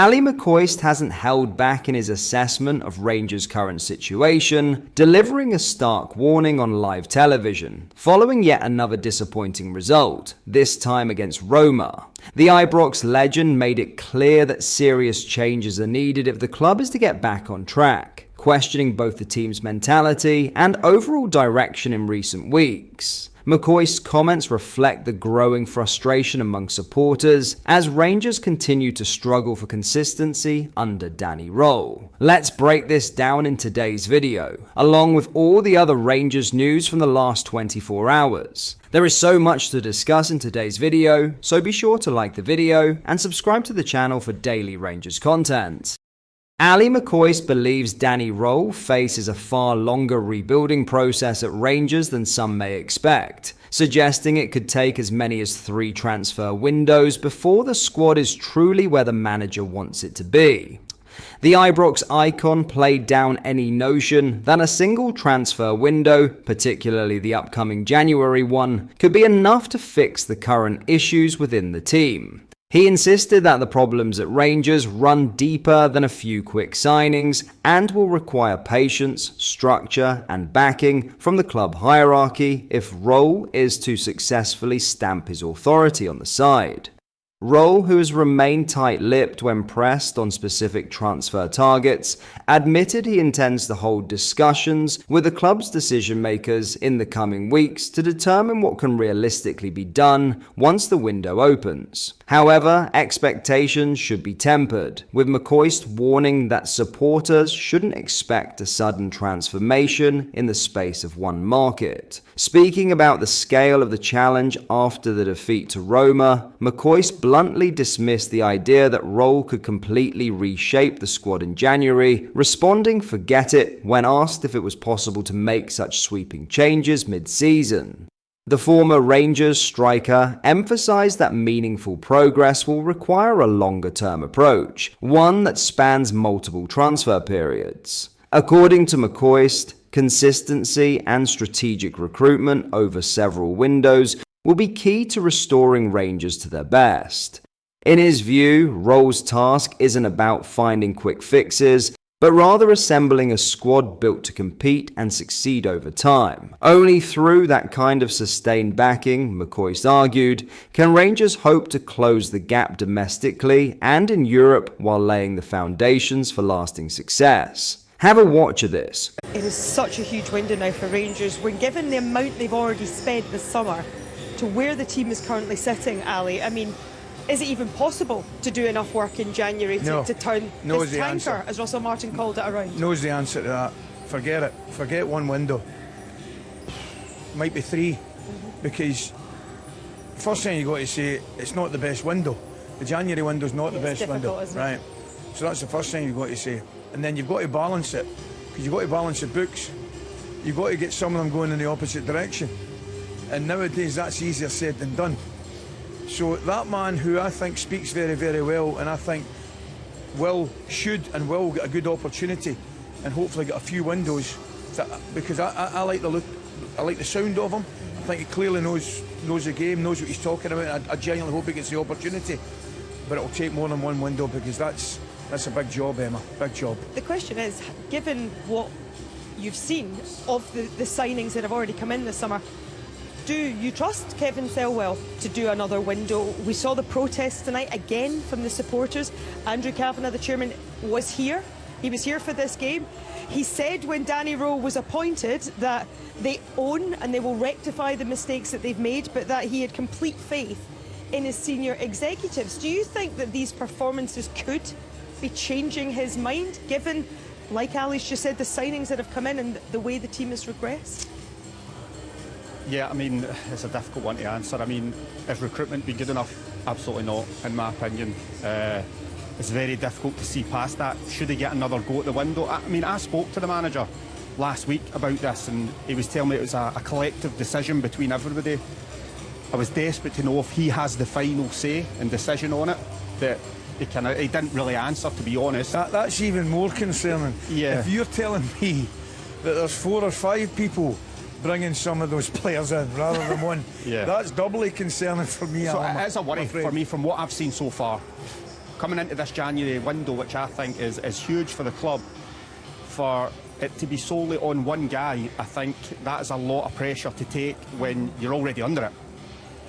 Ali McCoist hasn't held back in his assessment of Rangers' current situation, delivering a stark warning on live television, following yet another disappointing result, this time against Roma. The Ibrox legend made it clear that serious changes are needed if the club is to get back on track, questioning both the team's mentality and overall direction in recent weeks. McCoist's comments reflect the growing frustration among supporters as Rangers continue to struggle for consistency under Danny Röhl. Let's break this down in today's video, along with all the other Rangers news from the last 24 hours. There is so much to discuss in today's video, so be sure to like the video and subscribe to the channel for daily Rangers content. Ali McCoist believes Danny Röhl faces a far longer rebuilding process at Rangers than some may expect, suggesting it could take as many as 3 transfer windows before the squad is truly where the manager wants it to be. The Ibrox icon played down any notion that a single transfer window, particularly the upcoming January one, could be enough to fix the current issues within the team. He insisted that the problems at Rangers run deeper than a few quick signings and will require patience, structure and backing from the club hierarchy if Röhl is to successfully stamp his authority on the side. Röhl, who has remained tight-lipped when pressed on specific transfer targets, admitted he intends to hold discussions with the club's decision-makers in the coming weeks to determine what can realistically be done once the window opens. However, expectations should be tempered, with McCoist warning that supporters shouldn't expect a sudden transformation in the space of one market. Speaking about the scale of the challenge after the defeat to Roma, McCoist bluntly dismissed the idea that Röhl could completely reshape the squad in January, responding "forget it" when asked if it was possible to make such sweeping changes mid-season. The former Rangers striker emphasized that meaningful progress will require a longer-term approach, one that spans multiple transfer periods. According to McCoist, consistency and strategic recruitment over several windows will be key to restoring Rangers to their best. In his view, Röhl's task isn't about finding quick fixes, but rather assembling a squad built to compete and succeed over time. Only through that kind of sustained backing, McCoist argued, can Rangers hope to close the gap domestically and in Europe while laying the foundations for lasting success. Have a watch of this. It is such a huge window now for Rangers. When given the amount they've already spent this summer to where the team is currently sitting, Ali, I mean, is it even possible to do enough work in January to turn this tanker, as Russell Martin called it, around? Knows the answer to that. Forget it. Forget one window. Might be 3. Because first thing you got to say, it's not the best window. The January window's not the best window. Right. So that's the first thing you've got to say. And then you've got to balance it. Because you've got to balance the books. You've got to get some of them going in the opposite direction. And nowadays that's easier said than done. So that man, who I think speaks very, very well, and I think should get a good opportunity and hopefully get a few windows, because I like the look, I like the sound of him. I think he clearly knows the game, knows what he's talking about. I genuinely hope he gets the opportunity, but it'll take more than one window, because that's a big job, Emma, big job. The question is, given what you've seen of the signings that have already come in this summer, do you trust Kevin Thelwell to do another window? We saw the protests tonight again from the supporters. Andrew Kavanagh, the chairman, was here. He was here for this game. He said when Danny Röhl was appointed that they own and they will rectify the mistakes that they've made, but that he had complete faith in his senior executives. Do you think that these performances could be changing his mind, given, like Ali's just said, the signings that have come in and the way the team has regressed? Yeah, I mean, it's a difficult one to answer. I mean, has recruitment been good enough? Absolutely not, in my opinion. It's very difficult to see past that. Should he get another go at the window? I mean, I spoke to the manager last week about this, and he was telling me it was a collective decision between everybody. I was desperate to know if he has the final say and decision on it. That he didn't really answer, to be honest. That's even more concerning. Yeah. If you're telling me that there's 4 or 5 people bringing some of those players in rather than one, yeah, that's doubly concerning for me. So it's a worry for me from what I've seen so far. coming into this January window, which I think is huge for the club, for it to be solely on one guy, I think that is a lot of pressure to take when you're already under it.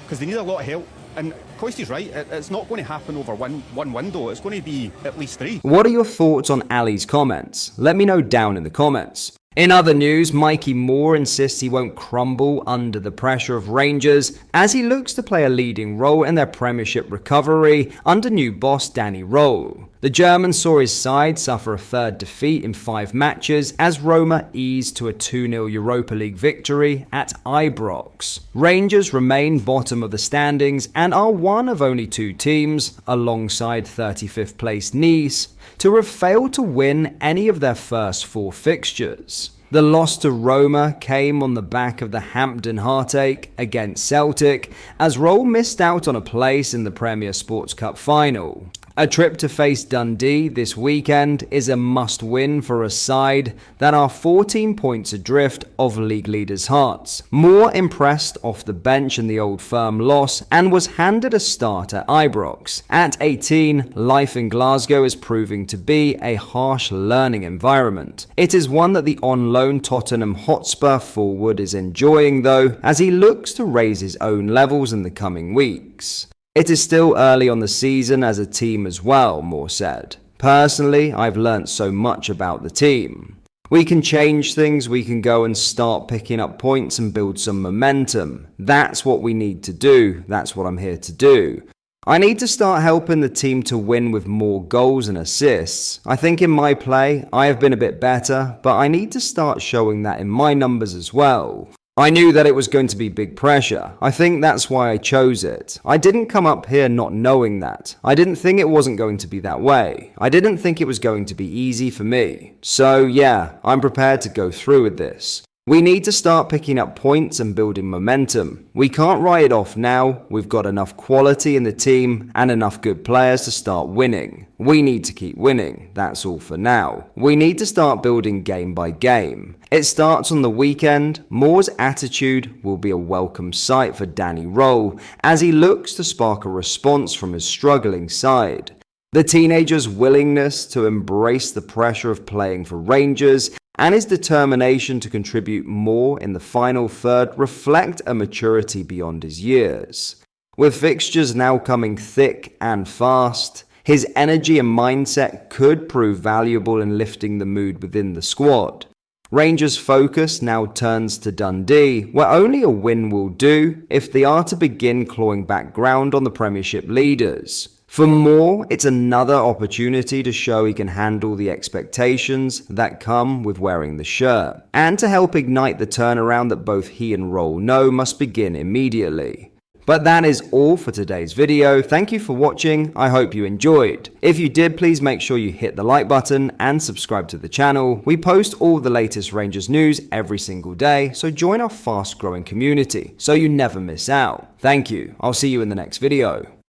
Because they need a lot of help. And McCoist is right, it's not going to happen over one window, it's going to be at least 3. What are your thoughts on Ali's comments? Let me know down in the comments. In other news, Mikey Moore insists he won't crumble under the pressure of Rangers as he looks to play a leading role in their Premiership recovery under new boss Danny Röhl. The German saw his side suffer a third defeat in 5 matches as Roma eased to a 2-0 Europa League victory at Ibrox. Rangers remain bottom of the standings and are one of only 2 teams, alongside 35th place Nice, to have failed to win any of their first 4 fixtures. The loss to Roma came on the back of the Hampden heartache against Celtic, as Röhl missed out on a place in the Premier Sports Cup final. A trip to face Dundee this weekend is a must-win for a side that are 14 points adrift of league leaders' Hearts. Moore impressed off the bench in the Old Firm loss and was handed a start at Ibrox. At 18, life in Glasgow is proving to be a harsh learning environment. It is one that the on-loan Tottenham Hotspur forward is enjoying though, as he looks to raise his own levels in the coming weeks. It is still early on the season as a team as well, Moore said. Personally, I've learnt so much about the team. We can change things, we can go and start picking up points and build some momentum. That's what we need to do, that's what I'm here to do. I need to start helping the team to win with more goals and assists. I think in my play, I have been a bit better, but I need to start showing that in my numbers as well. I knew that it was going to be big pressure. I think that's why I chose it. I didn't come up here not knowing that. I didn't think it wasn't going to be that way. I didn't think it was going to be easy for me. So yeah, I'm prepared to go through with this. We need to start picking up points and building momentum. We can't write it off now. We've got enough quality in the team and enough good players to start winning. We need to keep winning. That's all for now. We need to start building game by game. It starts on the weekend. Moore's attitude will be a welcome sight for Danny Röhl as he looks to spark a response from his struggling side. The teenager's willingness to embrace the pressure of playing for Rangers and his determination to contribute more in the final third reflect a maturity beyond his years. With fixtures now coming thick and fast, his energy and mindset could prove valuable in lifting the mood within the squad. Rangers' focus now turns to Dundee, where only a win will do if they are to begin clawing back ground on the Premiership leaders. For Moore, it's another opportunity to show he can handle the expectations that come with wearing the shirt, and to help ignite the turnaround that both he and Röhl know must begin immediately. But that is all for today's video. Thank you for watching. I hope you enjoyed. If you did, please make sure you hit the like button and subscribe to the channel. We post all the latest Rangers news every single day, so join our fast growing community so you never miss out. Thank you. I'll see you in the next video.